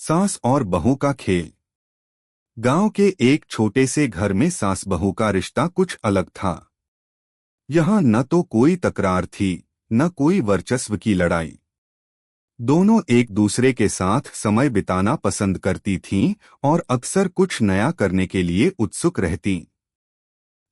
सास और बहू का खेल। गांव के एक छोटे से घर में सास बहू का रिश्ता कुछ अलग था। यहाँ न तो कोई तकरार थी, न कोई वर्चस्व की लड़ाई। दोनों एक दूसरे के साथ समय बिताना पसंद करती थीं और अक्सर कुछ नया करने के लिए उत्सुक रहतीं।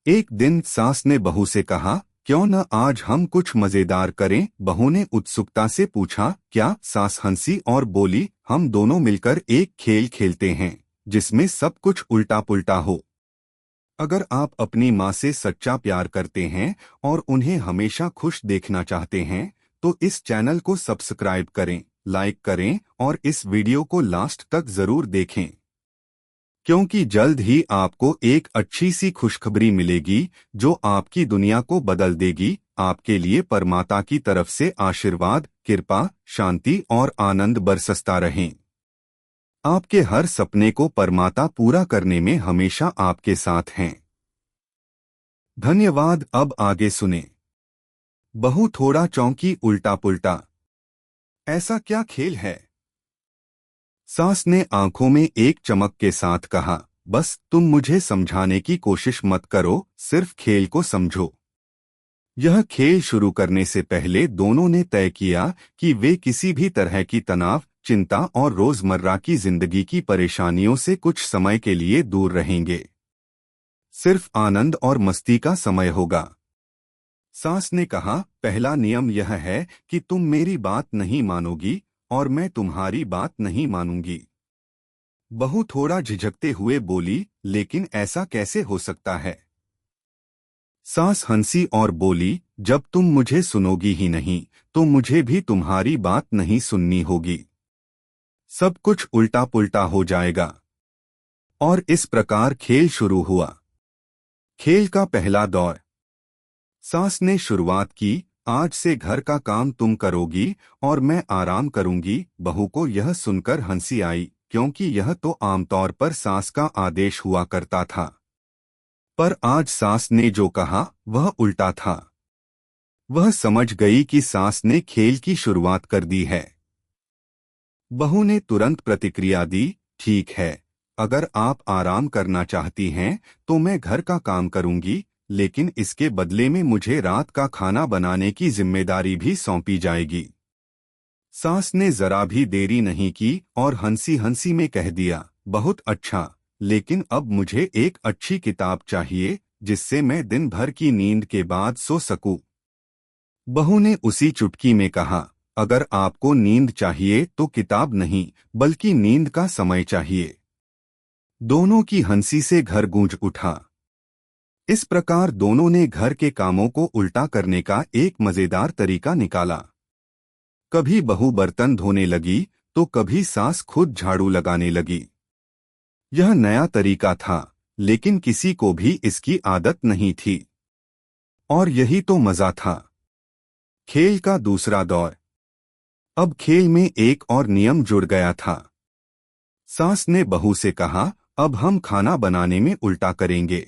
एक दिन सास ने बहू से कहा, क्यों न आज हम कुछ मजेदार करें। बहू ने उत्सुकता से पूछा, क्या? सास हंसी और बोली, हम दोनों मिलकर एक खेल खेलते हैं जिसमें सब कुछ उल्टा पुल्टा हो। अगर आप अपनी माँ से सच्चा प्यार करते हैं और उन्हें हमेशा खुश देखना चाहते हैं तो इस चैनल को सब्सक्राइब करें, लाइक करें और इस वीडियो को लास्ट तक जरूर देखें, क्योंकि जल्द ही आपको एक अच्छी सी खुशखबरी मिलेगी जो आपकी दुनिया को बदल देगी। आपके लिए परमात्मा की तरफ से आशीर्वाद, कृपा, शांति और आनंद बरसता रहें। आपके हर सपने को परमात्मा पूरा करने में हमेशा आपके साथ हैं। धन्यवाद। अब आगे सुने। बहू थोड़ा चौंकी, उल्टा पुल्टा, ऐसा क्या खेल है? सास ने आंखों में एक चमक के साथ कहा, बस तुम मुझे समझाने की कोशिश मत करो, सिर्फ खेल को समझो। यह खेल शुरू करने से पहले दोनों ने तय किया कि वे किसी भी तरह की तनाव, चिंता और रोजमर्रा की जिंदगी की परेशानियों से कुछ समय के लिए दूर रहेंगे। सिर्फ आनंद और मस्ती का समय होगा। सास ने कहा, पहला नियम यह है कि तुम मेरी बात नहीं मानोगी और मैं तुम्हारी बात नहीं मानूंगी। बहू थोड़ा झिझकते हुए बोली, लेकिन ऐसा कैसे हो सकता है? सास हंसी और बोली, जब तुम मुझे सुनोगी ही नहीं तो मुझे भी तुम्हारी बात नहीं सुननी होगी। सब कुछ उल्टा पुल्टा हो जाएगा। और इस प्रकार खेल शुरू हुआ। खेल का पहला दौर। सास ने शुरुआत की, आज से घर का काम तुम करोगी और मैं आराम करूंगी। बहू को यह सुनकर हंसी आई, क्योंकि यह तो आमतौर पर सास का आदेश हुआ करता था। पर आज सास ने जो कहा वह उल्टा था। वह समझ गई कि सास ने खेल की शुरुआत कर दी है। बहू ने तुरंत प्रतिक्रिया दी, ठीक है, अगर आप आराम करना चाहती हैं तो मैं घर का काम करूंगी, लेकिन इसके बदले में मुझे रात का खाना बनाने की जिम्मेदारी भी सौंपी जाएगी। सास ने जरा भी देरी नहीं की और हंसी हंसी में कह दिया, बहुत अच्छा, लेकिन अब मुझे एक अच्छी किताब चाहिए जिससे मैं दिन भर की नींद के बाद सो सकूं। बहू ने उसी चुटकी में कहा, अगर आपको नींद चाहिए तो किताब नहीं बल्कि नींद का समय चाहिए। दोनों की हंसी से घर गूंज उठा। इस प्रकार दोनों ने घर के कामों को उल्टा करने का एक मजेदार तरीका निकाला। कभी बहू बर्तन धोने लगी तो कभी सास खुद झाड़ू लगाने लगी। यह नया तरीका था, लेकिन किसी को भी इसकी आदत नहीं थी। और यही तो मजा था। खेल का दूसरा दौर। अब खेल में एक और नियम जुड़ गया था। सास ने बहू से कहा, अब हम खाना बनाने में उल्टा करेंगे।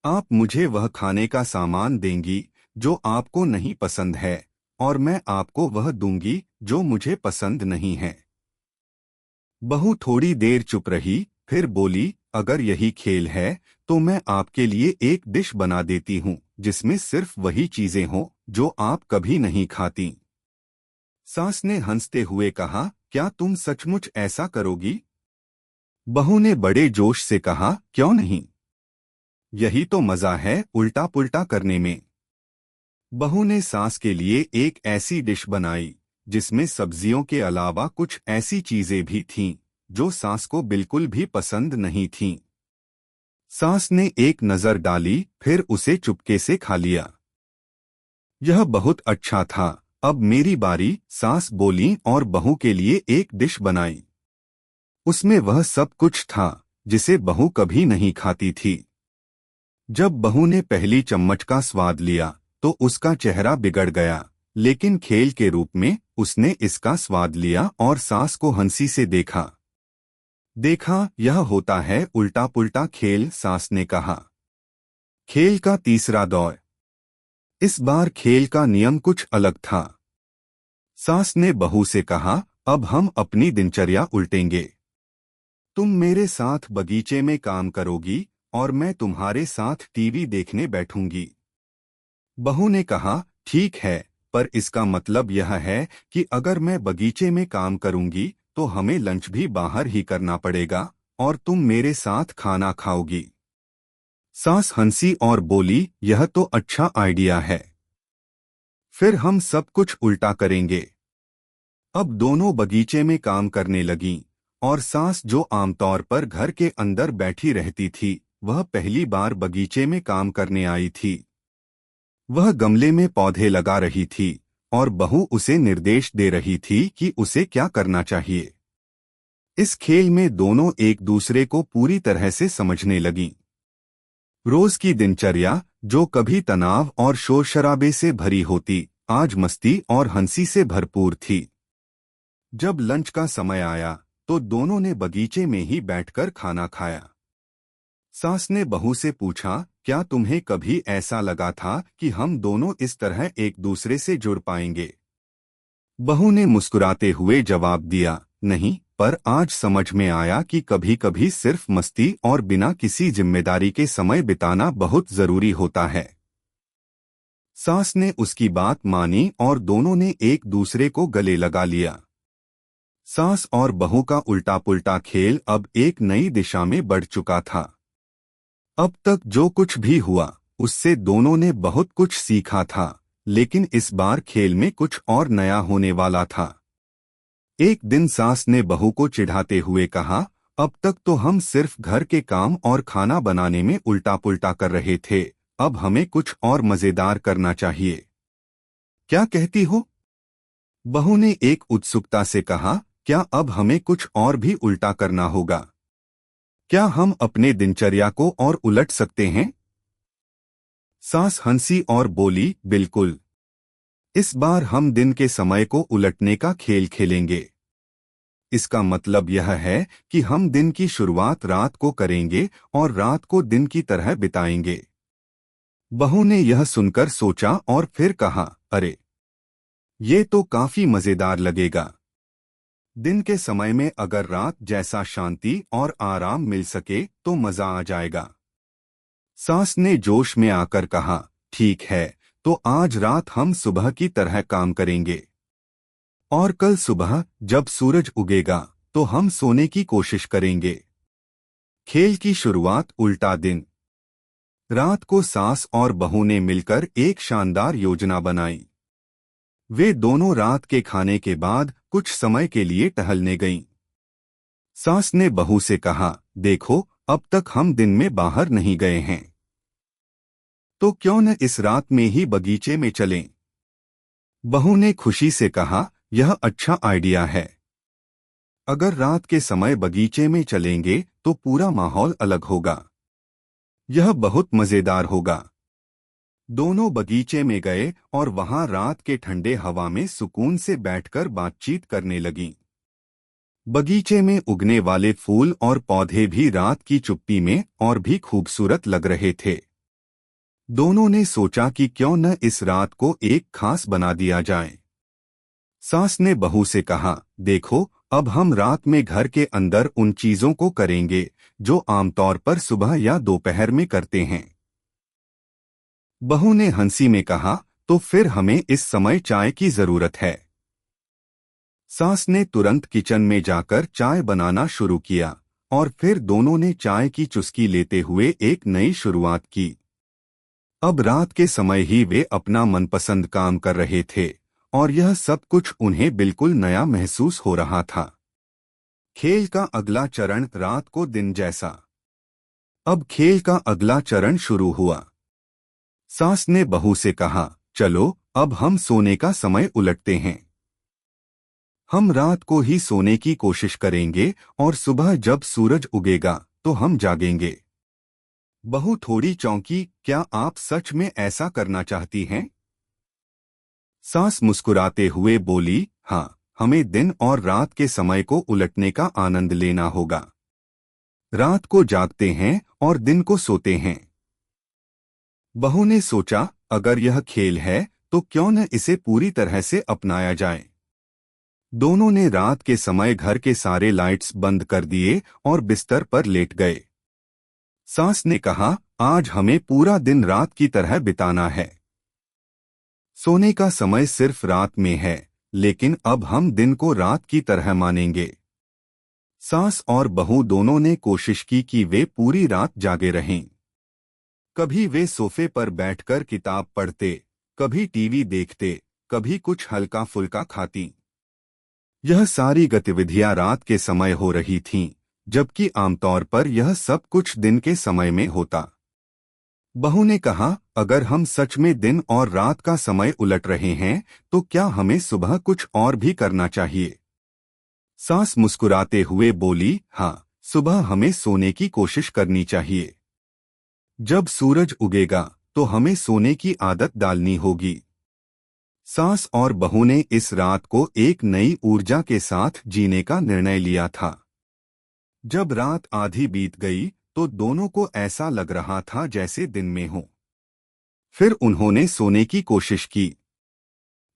आप मुझे वह खाने का सामान देंगी जो आपको नहीं पसंद है और मैं आपको वह दूंगी जो मुझे पसंद नहीं है। बहू थोड़ी देर चुप रही, फिर बोली, अगर यही खेल है तो मैं आपके लिए एक डिश बना देती हूँ जिसमें सिर्फ वही चीजें हों जो आप कभी नहीं खाती। सास ने हंसते हुए कहा, क्या तुम सचमुच ऐसा करोगी? बहू ने बड़े जोश से कहा, क्यों नहीं, यही तो मजा है उल्टा पुल्टा करने में। बहू ने सास के लिए एक ऐसी डिश बनाई जिसमें सब्जियों के अलावा कुछ ऐसी चीजें भी थीं जो सास को बिल्कुल भी पसंद नहीं थीं। सास ने एक नजर डाली, फिर उसे चुपके से खा लिया। यह बहुत अच्छा था, अब मेरी बारी, सास बोली और बहू के लिए एक डिश बनाई। उसमें वह सब कुछ था जिसे बहू कभी नहीं खाती थी। जब बहू ने पहली चम्मच का स्वाद लिया तो उसका चेहरा बिगड़ गया, लेकिन खेल के रूप में उसने इसका स्वाद लिया और सास को हंसी से देखा। देखा, यह होता है उल्टा पुल्टा खेल, सास ने कहा। खेल का तीसरा दौर। इस बार खेल का नियम कुछ अलग था। सास ने बहू से कहा, अब हम अपनी दिनचर्या उल्टेंगे। तुम मेरे साथ बगीचे में काम करोगी और मैं तुम्हारे साथ टीवी देखने बैठूंगी। बहू ने कहा, ठीक है, पर इसका मतलब यह है कि अगर मैं बगीचे में काम करूंगी तो हमें लंच भी बाहर ही करना पड़ेगा और तुम मेरे साथ खाना खाओगी। सास हंसी और बोली, यह तो अच्छा आइडिया है। फिर हम सब कुछ उल्टा करेंगे। अब दोनों बगीचे में काम करने लगीं और सास जो आमतौर पर घर के अंदर बैठी रहती थी, वह पहली बार बगीचे में काम करने आई थी। वह गमले में पौधे लगा रही थी और बहू उसे निर्देश दे रही थी कि उसे क्या करना चाहिए। इस खेल में दोनों एक दूसरे को पूरी तरह से समझने लगीं। रोज की दिनचर्या, जो कभी तनाव और शोर शराबे से भरी होती, आज मस्ती और हंसी से भरपूर थी। जब लंच का समय आया तो दोनों ने बगीचे में ही बैठकर खाना खाया। सास ने बहू से पूछा, क्या तुम्हें कभी ऐसा लगा था कि हम दोनों इस तरह एक दूसरे से जुड़ पाएंगे? बहू ने मुस्कुराते हुए जवाब दिया, नहीं, पर आज समझ में आया कि कभी-कभी सिर्फ मस्ती और बिना किसी जिम्मेदारी के समय बिताना बहुत जरूरी होता है। सास ने उसकी बात मानी और दोनों ने एक दूसरे को गले लगा लिया। सास और बहू का उल्टा पुल्टा खेल अब एक नई दिशा में बढ़ चुका था। अब तक जो कुछ भी हुआ, उससे दोनों ने बहुत कुछ सीखा था, लेकिन इस बार खेल में कुछ और नया होने वाला था। एक दिन सास ने बहू को चिढ़ाते हुए कहा, अब तक तो हम सिर्फ घर के काम और खाना बनाने में उल्टा पुल्टा कर रहे थे, अब हमें कुछ और मजेदार करना चाहिए। क्या कहती हो? बहू ने एक उत्सुकता से कहा, क्या अब हमें कुछ और भी उल्टा करना होगा? क्या हम अपने दिनचर्या को और उलट सकते हैं? सास हंसी और बोली, बिल्कुल। इस बार हम दिन के समय को उलटने का खेल खेलेंगे। इसका मतलब यह है कि हम दिन की शुरुआत रात को करेंगे और रात को दिन की तरह बिताएंगे। बहू ने यह सुनकर सोचा और फिर कहा, अरे, ये तो काफी मजेदार लगेगा। दिन के समय में अगर रात जैसा शांति और आराम मिल सके तो मजा आ जाएगा। सास ने जोश में आकर कहा, ठीक है, तो आज रात हम सुबह की तरह काम करेंगे और कल सुबह जब सूरज उगेगा तो हम सोने की कोशिश करेंगे। खेल की शुरुआत उल्टा दिन। रात को सास और बहू ने मिलकर एक शानदार योजना बनाई। वे दोनों रात के खाने के बाद कुछ समय के लिए टहलने गईं। सास ने बहू से कहा, देखो, अब तक हम दिन में बाहर नहीं गए हैं, तो क्यों न इस रात में ही बगीचे में चलें? बहू ने खुशी से कहा, यह अच्छा आइडिया है। अगर रात के समय बगीचे में चलेंगे तो पूरा माहौल अलग होगा। यह बहुत मजेदार होगा। दोनों बगीचे में गए और वहां रात के ठंडे हवा में सुकून से बैठकर बातचीत करने लगीं। बगीचे में उगने वाले फूल और पौधे भी रात की चुप्पी में और भी खूबसूरत लग रहे थे। दोनों ने सोचा कि क्यों न इस रात को एक खास बना दिया जाए। सास ने बहू से कहा, देखो, अब हम रात में घर के अंदर उन चीजों को करेंगे जो आमतौर पर सुबह या दोपहर में करते हैं। बहू ने हंसी में कहा, तो फिर हमें इस समय चाय की जरूरत है। सास ने तुरंत किचन में जाकर चाय बनाना शुरू किया और फिर दोनों ने चाय की चुस्की लेते हुए एक नई शुरुआत की। अब रात के समय ही वे अपना मनपसंद काम कर रहे थे और यह सब कुछ उन्हें बिल्कुल नया महसूस हो रहा था। खेल का अगला चरण रात को दिन जैसा। अब खेल का अगला चरण शुरू हुआ। सास ने बहू से कहा, चलो, अब हम सोने का समय उलटते हैं। हम रात को ही सोने की कोशिश करेंगे और सुबह जब सूरज उगेगा तो हम जागेंगे। बहू थोड़ी चौंकी, क्या आप सच में ऐसा करना चाहती हैं? सास मुस्कुराते हुए बोली, हाँ, हमें दिन और रात के समय को उलटने का आनंद लेना होगा। रात को जागते हैं और दिन को सोते हैं। बहू ने सोचा, अगर यह खेल है तो क्यों न इसे पूरी तरह से अपनाया जाए। दोनों ने रात के समय घर के सारे लाइट्स बंद कर दिए और बिस्तर पर लेट गए। सास ने कहा, आज हमें पूरा दिन रात की तरह बिताना है। सोने का समय सिर्फ रात में है, लेकिन अब हम दिन को रात की तरह मानेंगे। सास और बहू दोनों ने कोशिश की कि वे पूरी रात जागे रहें। कभी वे सोफे पर बैठकर किताब पढ़ते, कभी टीवी देखते, कभी कुछ हल्का फुल्का खाती। यह सारी गतिविधियां रात के समय हो रही थीं, जबकि आमतौर पर यह सब कुछ दिन के समय में होता। बहू ने कहा, अगर हम सच में दिन और रात का समय उलट रहे हैं, तो क्या हमें सुबह कुछ और भी करना चाहिए? सास मुस्कुराते हुए बोली, हाँ, सुबह हमें सोने की कोशिश करनी चाहिए। जब सूरज उगेगा तो हमें सोने की आदत डालनी होगी। सास और बहू ने इस रात को एक नई ऊर्जा के साथ जीने का निर्णय लिया था। जब रात आधी बीत गई तो दोनों को ऐसा लग रहा था जैसे दिन में हो। फिर उन्होंने सोने की कोशिश की,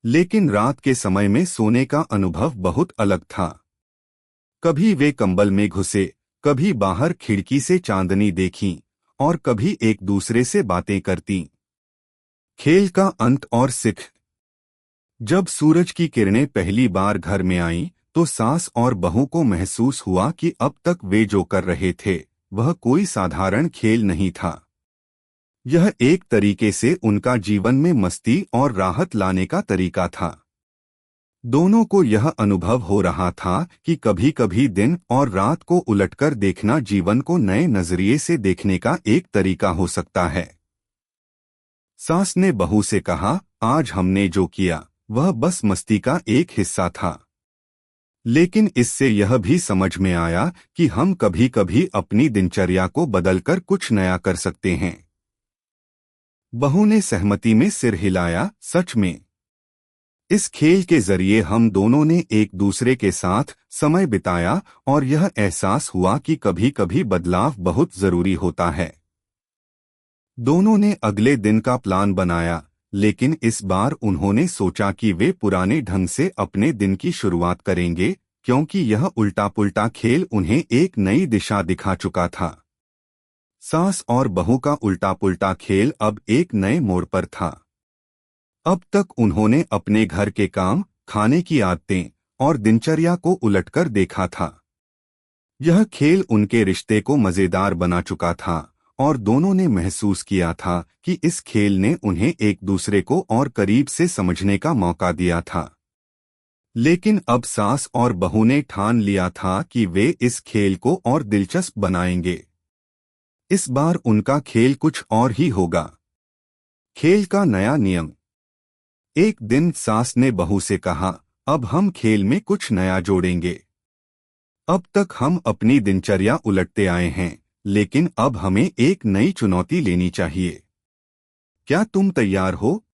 लेकिन रात के समय में सोने का अनुभव बहुत अलग था। कभी वे कंबल में घुसे, कभी बाहर खिड़की से चांदनी देखी और कभी एक दूसरे से बातें करती। खेल का अंत और सीख। जब सूरज की किरणें पहली बार घर में आईं, तो सास और बहू को महसूस हुआ कि अब तक वे जो कर रहे थे वह कोई साधारण खेल नहीं था। यह एक तरीके से उनका जीवन में मस्ती और राहत लाने का तरीका था। दोनों को यह अनुभव हो रहा था कि कभी-कभी दिन और रात को उलटकर देखना जीवन को नए नजरिए से देखने का एक तरीका हो सकता है। सास ने बहू से कहा, आज हमने जो किया वह बस मस्ती का एक हिस्सा था, लेकिन इससे यह भी समझ में आया कि हम कभी-कभी अपनी दिनचर्या को बदलकर कुछ नया कर सकते हैं। बहू ने सहमति में सिर हिलाया, सच में। इस खेल के जरिए हम दोनों ने एक दूसरे के साथ समय बिताया और यह एहसास हुआ कि कभी-कभी बदलाव बहुत जरूरी होता है। दोनों ने अगले दिन का प्लान बनाया, लेकिन इस बार उन्होंने सोचा कि वे पुराने ढंग से अपने दिन की शुरुआत करेंगे, क्योंकि यह उल्टा-पुल्टा खेल उन्हें एक नई दिशा दिखा चुका था। सास और बहू का उल्टा-पुल्टा खेल अब एक नए मोड़ पर था। अब तक उन्होंने अपने घर के काम, खाने की आदतें और दिनचर्या को उलटकर देखा था। यह खेल उनके रिश्ते को मजेदार बना चुका था और दोनों ने महसूस किया था कि इस खेल ने उन्हें एक दूसरे को और करीब से समझने का मौका दिया था। लेकिन अब सास और बहू ने ठान लिया था कि वे इस खेल को और दिलचस्प बनाएंगे। इस बार उनका खेल कुछ और ही होगा। खेल का नया नियम। एक दिन सास ने बहू से कहा, अब हम खेल में कुछ नया जोड़ेंगे। अब तक हम अपनी दिनचर्या उलटते आए हैं, लेकिन अब हमें एक नई चुनौती लेनी चाहिए। क्या तुम तैयार हो?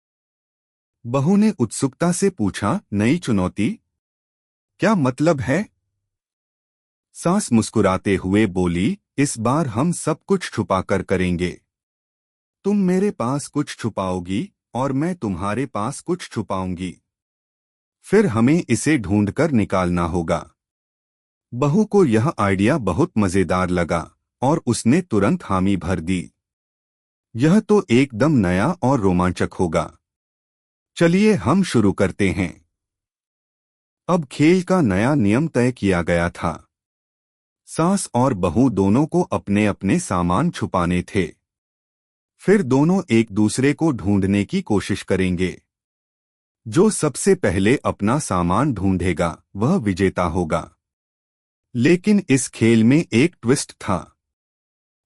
बहू ने उत्सुकता से पूछा, नई चुनौती? क्या मतलब है? सास मुस्कुराते हुए बोली, इस बार हम सब कुछ छुपाकर करेंगे। तुम मेरे पास कुछ छुपाओगी और मैं तुम्हारे पास कुछ छुपाऊंगी। फिर हमें इसे ढूंढकर निकालना होगा। बहू को यह आइडिया बहुत मजेदार लगा और उसने तुरंत हामी भर दी। यह तो एकदम नया और रोमांचक होगा। चलिए हम शुरू करते हैं। अब खेल का नया नियम तय किया गया था। सास और बहू दोनों को अपने अपने सामान छुपाने थे। फिर दोनों एक दूसरे को ढूंढने की कोशिश करेंगे। जो सबसे पहले अपना सामान ढूंढेगा वह विजेता होगा। लेकिन इस खेल में एक ट्विस्ट था।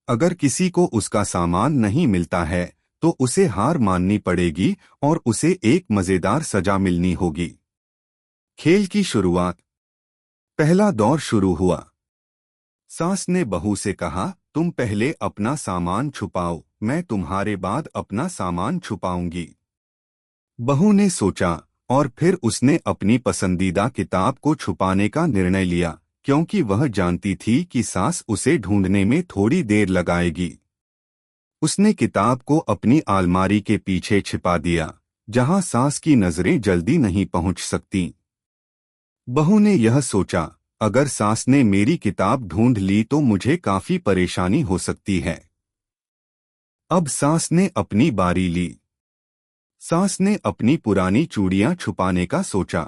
अगर किसी को उसका सामान नहीं मिलता है तो उसे हार माननी पड़ेगी और उसे एक मजेदार सजा मिलनी होगी। खेल की शुरुआत। पहला दौर शुरू हुआ। सास ने बहू से कहा, तुम पहले अपना सामान छुपाओ, मैं तुम्हारे बाद अपना सामान छुपाऊंगी। बहू ने सोचा और फिर उसने अपनी पसंदीदा किताब को छुपाने का निर्णय लिया, क्योंकि वह जानती थी कि सास उसे ढूंढने में थोड़ी देर लगाएगी। उसने किताब को अपनी अलमारी के पीछे छिपा दिया, जहां सास की नजरें जल्दी नहीं पहुंच सकती। बहू ने यह सोचा, अगर सास ने मेरी किताब ढूंढ ली तो मुझे काफी परेशानी हो सकती है। अब सास ने अपनी बारी ली। सास ने अपनी पुरानी चूड़ियां छुपाने का सोचा।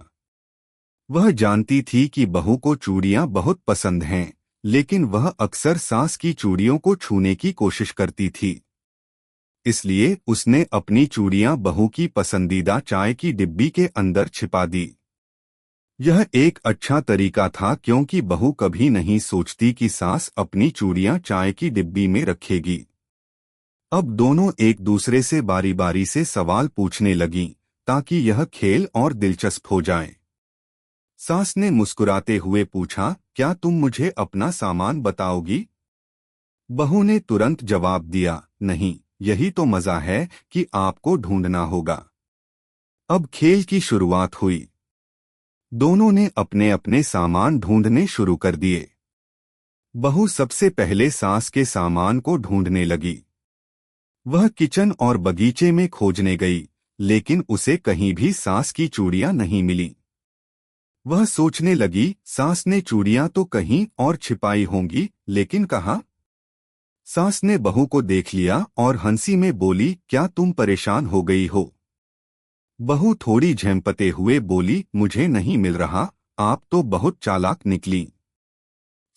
वह जानती थी कि बहू को चूड़ियां बहुत पसंद हैं, लेकिन वह अक्सर सास की चूड़ियों को छूने की कोशिश करती थी। इसलिए उसने अपनी चूड़ियां बहू की पसंदीदा चाय की डिब्बी के अंदर छिपा दी। यह एक अच्छा तरीका था क्योंकि बहू कभी नहीं सोचती कि सास अपनी चूड़ियां चाय की डिब्बी में रखेगी। अब दोनों एक दूसरे से बारी बारी से सवाल पूछने लगीं, ताकि यह खेल और दिलचस्प हो जाए। सास ने मुस्कुराते हुए पूछा, क्या तुम मुझे अपना सामान बताओगी? बहू ने तुरंत जवाब दिया, नहीं, यही तो मजा है कि आपको ढूंढना होगा। अब खेल की शुरुआत हुई। दोनों ने अपने अपने सामान ढूंढने शुरू कर दिए। बहू सबसे पहले सास के सामान को ढूंढने लगी। वह किचन और बगीचे में खोजने गई, लेकिन उसे कहीं भी सास की चूड़ियां नहीं मिली। वह सोचने लगी, सास ने चूड़ियां तो कहीं और छिपाई होंगी, लेकिन कहाँ? सास ने बहू को देख लिया और हंसी में बोली, क्या तुम परेशान हो गई हो? बहू थोड़ी झेंपते हुए बोली, मुझे नहीं मिल रहा, आप तो बहुत चालाक निकली।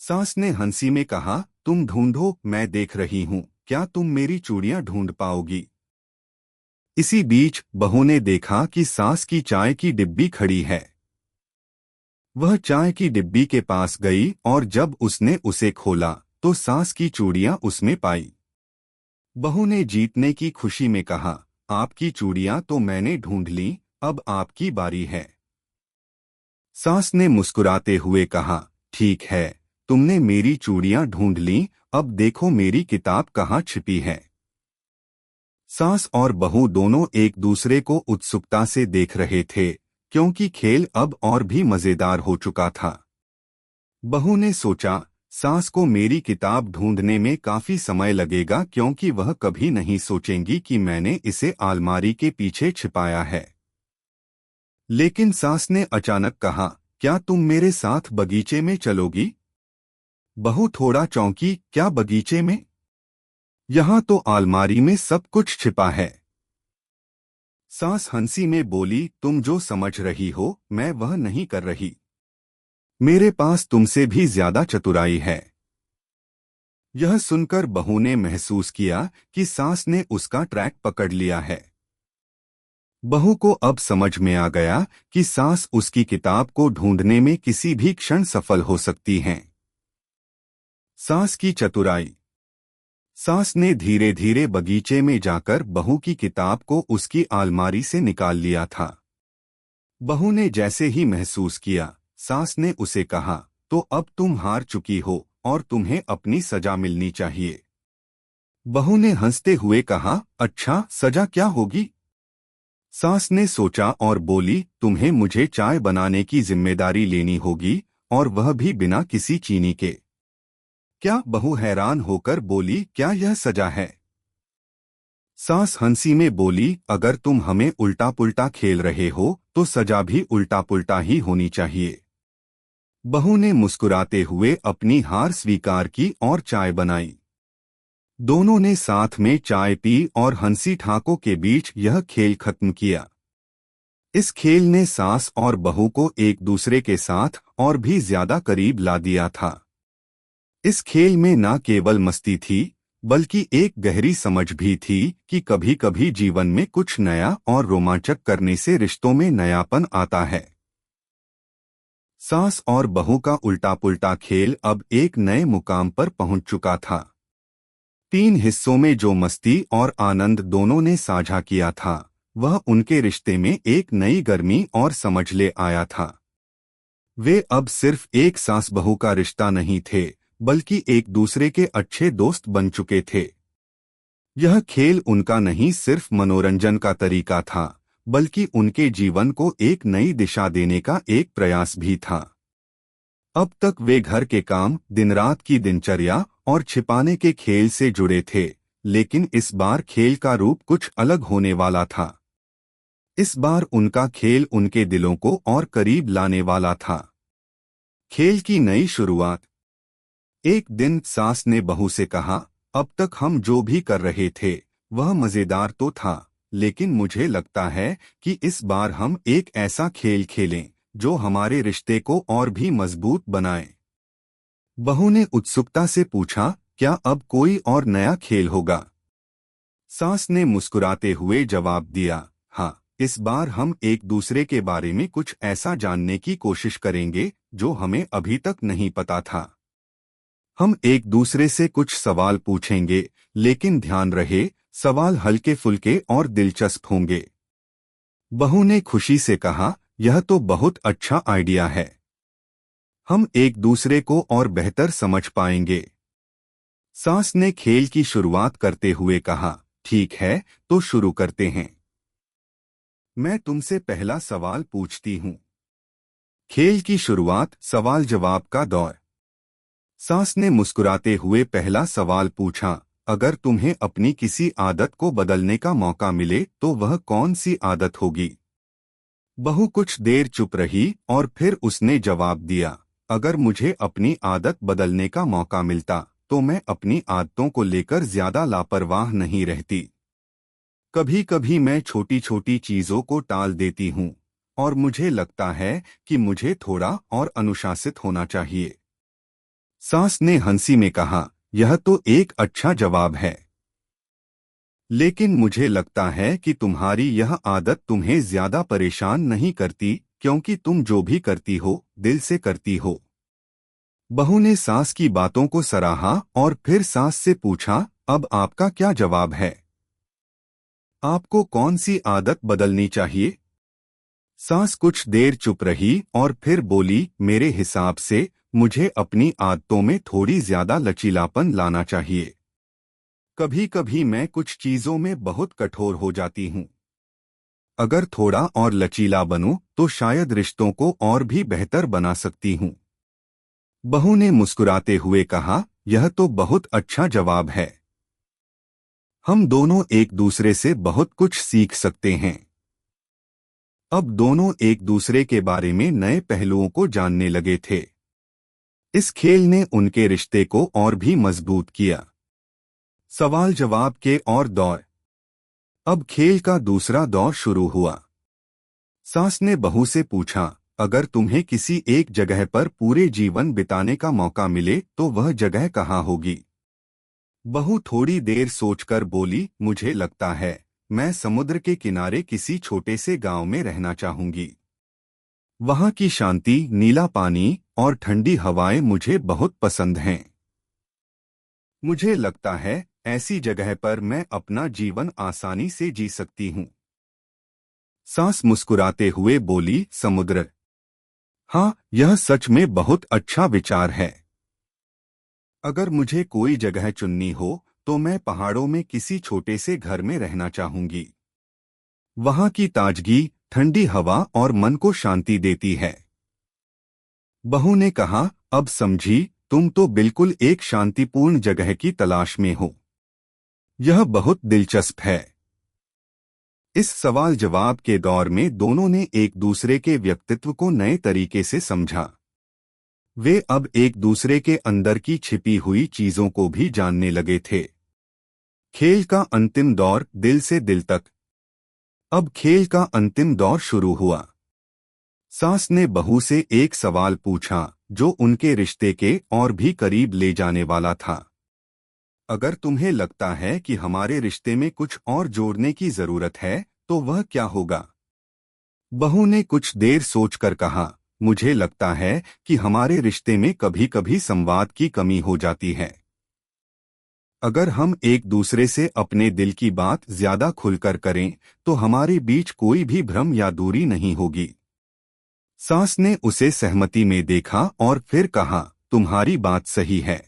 सास ने हंसी में कहा, तुम ढूंढो, मैं देख रही हूँ, क्या तुम मेरी चूड़ियां ढूंढ पाओगी? इसी बीच बहू ने देखा कि सास की चाय की डिब्बी खड़ी है। वह चाय की डिब्बी के पास गई और जब उसने उसे खोला तो सास की चूड़ियां उसमें पाई। बहू ने जीतने की खुशी में कहा, आपकी चूड़ियां तो मैंने ढूंढ ली, अब आपकी बारी है। सास ने मुस्कुराते हुए कहा, ठीक है, तुमने मेरी चूड़ियां ढूंढ ली, अब देखो मेरी किताब कहाँ छिपी है। सास और बहू दोनों एक दूसरे को उत्सुकता से देख रहे थे, क्योंकि खेल अब और भी मजेदार हो चुका था। बहू ने सोचा, सास को मेरी किताब ढूंढने में काफी समय लगेगा क्योंकि वह कभी नहीं सोचेंगी कि मैंने इसे अलमारी के पीछे छिपाया है। लेकिन सास ने अचानक कहा, क्या तुम मेरे साथ बगीचे में चलोगी? बहू थोड़ा चौंकी, क्या बगीचे में? यहाँ तो अलमारी में सब कुछ छिपा है। सास हंसी में बोली, तुम जो समझ रही हो मैं वह नहीं कर रही। मेरे पास तुमसे भी ज्यादा चतुराई है। यह सुनकर बहू ने महसूस किया कि सास ने उसका ट्रैक पकड़ लिया है। बहू को अब समझ में आ गया कि सास उसकी किताब को ढूंढने में किसी भी क्षण सफल हो सकती हैं। सास की चतुराई। सास ने धीरे धीरे बगीचे में जाकर बहू की किताब को उसकी अलमारी से निकाल लिया था। बहू ने जैसे ही महसूस किया, सास ने उसे कहा, तो अब तुम हार चुकी हो और तुम्हें अपनी सजा मिलनी चाहिए। बहू ने हंसते हुए कहा, अच्छा, सजा क्या होगी? सास ने सोचा और बोली, तुम्हें मुझे चाय बनाने की जिम्मेदारी लेनी होगी, और वह भी बिना किसी चीनी के। क्या? बहू हैरान होकर बोली, क्या यह सजा है? सास हंसी में बोली, अगर तुम हमें उल्टा पुल्टा खेल रहे हो तो सजा भी उल्टा पुल्टा ही होनी चाहिए। बहू ने मुस्कुराते हुए अपनी हार स्वीकार की और चाय बनाई। दोनों ने साथ में चाय पी और हंसी ठाकों के बीच यह खेल खत्म किया। इस खेल ने सास और बहू को एक दूसरे के साथ और भी ज्यादा करीब ला दिया था। इस खेल में न केवल मस्ती थी, बल्कि एक गहरी समझ भी थी कि कभी कभी जीवन में कुछ नया और रोमांचक करने से रिश्तों में नयापन आता है। सास और बहू का उल्टा पुल्टा खेल अब एक नए मुकाम पर पहुंच चुका था। 3 हिस्सों में जो मस्ती और आनंद दोनों ने साझा किया था, वह उनके रिश्ते में एक नई गर्मी और समझ ले आया था। वे अब सिर्फ एक सास बहू का रिश्ता नहीं थे, बल्कि एक दूसरे के अच्छे दोस्त बन चुके थे। यह खेल उनका नहीं सिर्फ मनोरंजन का तरीका था, बल्कि उनके जीवन को एक नई दिशा देने का एक प्रयास भी था। अब तक वे घर के काम, दिन रात की दिनचर्या और छिपाने के खेल से जुड़े थे, लेकिन इस बार खेल का रूप कुछ अलग होने वाला था। इस बार उनका खेल उनके दिलों को और करीब लाने वाला था। खेल की नई शुरुआत। एक दिन सास ने बहू से कहा, अब तक हम जो भी कर रहे थे वह मजेदार तो था, लेकिन मुझे लगता है कि इस बार हम एक ऐसा खेल खेलें जो हमारे रिश्ते को और भी मजबूत बनाए। बहू ने उत्सुकता से पूछा, क्या अब कोई और नया खेल होगा? सास ने मुस्कुराते हुए जवाब दिया, हाँ, इस बार हम एक दूसरे के बारे में कुछ ऐसा जानने की कोशिश करेंगे जो हमें अभी तक नहीं पता था। हम एक दूसरे से कुछ सवाल पूछेंगे, लेकिन ध्यान रहे सवाल हल्के फुल्के और दिलचस्प होंगे। बहू ने खुशी से कहा, यह तो बहुत अच्छा आइडिया है। हम एक दूसरे को और बेहतर समझ पाएंगे। सास ने खेल की शुरुआत करते हुए कहा, ठीक है, तो शुरू करते हैं। मैं तुमसे पहला सवाल पूछती हूँ। खेल की शुरुआत, सवाल जवाब का दौर। सास ने मुस्कुराते हुए पहला सवाल पूछा, अगर तुम्हें अपनी किसी आदत को बदलने का मौका मिले तो वह कौन सी आदत होगी? बहू कुछ देर चुप रही और फिर उसने जवाब दिया, अगर मुझे अपनी आदत बदलने का मौका मिलता तो मैं अपनी आदतों को लेकर ज्यादा लापरवाह नहीं रहती। कभी कभी मैं छोटी छोटी चीजों को टाल देती हूँ और मुझे लगता है कि मुझे थोड़ा और अनुशासित होना चाहिए। सास ने हंसी में कहा, यह तो एक अच्छा जवाब है, लेकिन मुझे लगता है कि तुम्हारी यह आदत तुम्हें ज्यादा परेशान नहीं करती, क्योंकि तुम जो भी करती हो दिल से करती हो। बहू ने सास की बातों को सराहा और फिर सास से पूछा, अब आपका क्या जवाब है? आपको कौन सी आदत बदलनी चाहिए? सास कुछ देर चुप रही और फिर बोली, मेरे हिसाब से मुझे अपनी आदतों में थोड़ी ज्यादा लचीलापन लाना चाहिए। कभी कभी मैं कुछ चीजों में बहुत कठोर हो जाती हूँ। अगर थोड़ा और लचीला बनूं तो शायद रिश्तों को और भी बेहतर बना सकती हूँ। बहू ने मुस्कुराते हुए कहा, यह तो बहुत अच्छा जवाब है। हम दोनों एक दूसरे से बहुत कुछ सीख सकते हैं। अब दोनों एक दूसरे के बारे में नए पहलुओं को जानने लगे थे। इस खेल ने उनके रिश्ते को और भी मजबूत किया। सवाल जवाब के और दौर। अब खेल का दूसरा दौर शुरू हुआ। सास ने बहू से पूछा, अगर तुम्हें किसी एक जगह पर पूरे जीवन बिताने का मौका मिले तो वह जगह कहाँ होगी? बहू थोड़ी देर सोचकर बोली, मुझे लगता है मैं समुद्र के किनारे किसी छोटे से गांव में रहना चाहूंगी। वहां की शांति, नीला पानी और ठंडी हवाएं मुझे बहुत पसंद हैं। मुझे लगता है ऐसी जगह पर मैं अपना जीवन आसानी से जी सकती हूँ। सास मुस्कुराते हुए बोली, समुद्र? हाँ, यह सच में बहुत अच्छा विचार है। अगर मुझे कोई जगह चुननी हो तो मैं पहाड़ों में किसी छोटे से घर में रहना चाहूंगी। वहां की ताजगी, ठंडी हवा और मन को शांति देती है। बहू ने कहा, अब समझी, तुम तो बिल्कुल एक शांतिपूर्ण जगह की तलाश में हो। यह बहुत दिलचस्प है। इस सवाल जवाब के दौर में दोनों ने एक दूसरे के व्यक्तित्व को नए तरीके से समझा। वे अब एक दूसरे के अंदर की छिपी हुई चीजों को भी जानने लगे थे। खेल का अंतिम दौर, दिल से दिल तक। अब खेल का अंतिम दौर शुरू हुआ। सास ने बहू से एक सवाल पूछा जो उनके रिश्ते के और भी करीब ले जाने वाला था। अगर तुम्हें लगता है कि हमारे रिश्ते में कुछ और जोड़ने की जरूरत है तो वह क्या होगा? बहू ने कुछ देर सोचकर कहा, मुझे लगता है कि हमारे रिश्ते में कभी कभी संवाद की कमी हो जाती है। अगर हम एक दूसरे से अपने दिल की बात ज्यादा खुलकर करें तो हमारे बीच कोई भी भ्रम या दूरी नहीं होगी। सास ने उसे सहमति में देखा और फिर कहा, तुम्हारी बात सही है।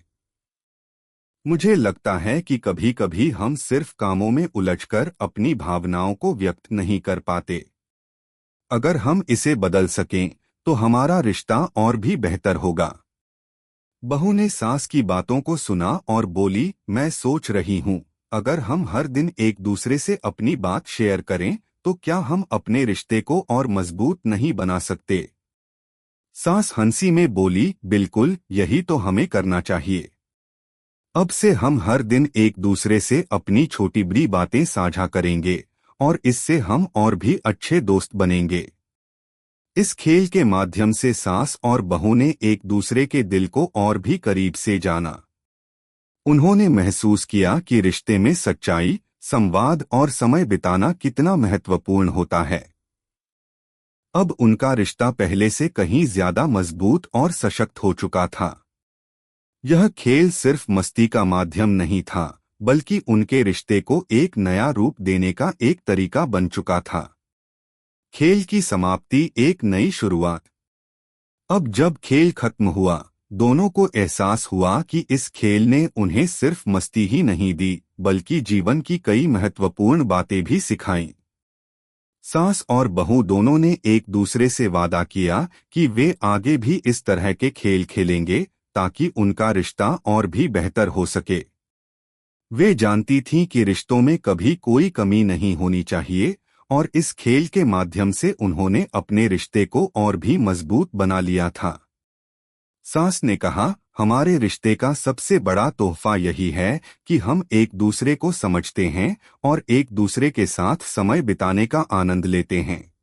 मुझे लगता है कि कभी कभी हम सिर्फ कामों में उलझकर अपनी भावनाओं को व्यक्त नहीं कर पाते। अगर हम इसे बदल सकें तो हमारा रिश्ता और भी बेहतर होगा। बहू ने सास की बातों को सुना और बोली, मैं सोच रही हूँ, अगर हम हर दिन एक दूसरे से अपनी बात शेयर करें तो क्या हम अपने रिश्ते को और मजबूत नहीं बना सकते? सास हंसी में बोली, बिल्कुल, यही तो हमें करना चाहिए। अब से हम हर दिन एक दूसरे से अपनी छोटी बड़ी बातें साझा करेंगे और इससे हम और भी अच्छे दोस्त बनेंगे। इस खेल के माध्यम से सास और बहू ने एक दूसरे के दिल को और भी करीब से जाना। उन्होंने महसूस किया कि रिश्ते में सच्चाई, संवाद और समय बिताना कितना महत्वपूर्ण होता है। अब उनका रिश्ता पहले से कहीं ज्यादा मजबूत और सशक्त हो चुका था। यह खेल सिर्फ मस्ती का माध्यम नहीं था, बल्कि उनके रिश्ते को एक नया रूप देने का एक तरीका बन चुका था। खेल की समाप्ति, एक नई शुरुआत। अब जब खेल खत्म हुआ, दोनों को एहसास हुआ कि इस खेल ने उन्हें सिर्फ मस्ती ही नहीं दी, बल्कि जीवन की कई महत्वपूर्ण बातें भी सिखाईं। सास और बहू दोनों ने एक दूसरे से वादा किया कि वे आगे भी इस तरह के खेल खेलेंगे, ताकि उनका रिश्ता और भी बेहतर हो सके। वे जानती थीं कि रिश्तों में कभी कोई कमी नहीं होनी चाहिए, और इस खेल के माध्यम से उन्होंने अपने रिश्ते को और भी मजबूत बना लिया था। सास ने कहा, हमारे रिश्ते का सबसे बड़ा तोहफा यही है कि हम एक दूसरे को समझते हैं और एक दूसरे के साथ समय बिताने का आनंद लेते हैं।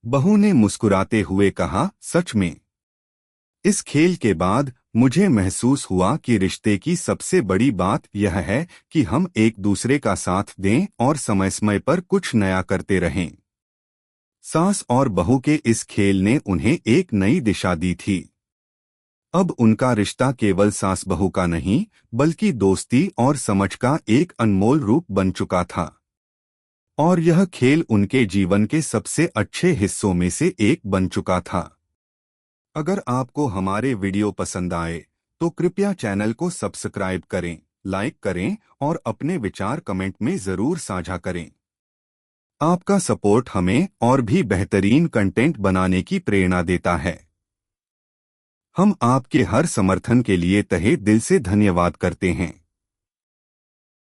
बहू ने मुस्कुराते हुए कहा, सच में। इस खेल के बाद मुझे महसूस हुआ कि रिश्ते की सबसे बड़ी बात यह है कि हम एक दूसरे का साथ दें और समय समय पर कुछ नया करते रहें। सास और बहू के इस खेल ने उन्हें एक नई दिशा दी थी। अब उनका रिश्ता केवल सास बहू का नहीं, बल्कि दोस्ती और समझ का एक अनमोल रूप बन चुका था। और यह खेल उनके जीवन के सबसे अच्छे हिस्सों में से एक बन चुका था। अगर आपको हमारे वीडियो पसंद आए तो कृपया चैनल को सब्सक्राइब करें, लाइक करें और अपने विचार कमेंट में जरूर साझा करें। आपका सपोर्ट हमें और भी बेहतरीन कंटेंट बनाने की प्रेरणा देता है। हम आपके हर समर्थन के लिए तहे दिल से धन्यवाद करते हैं।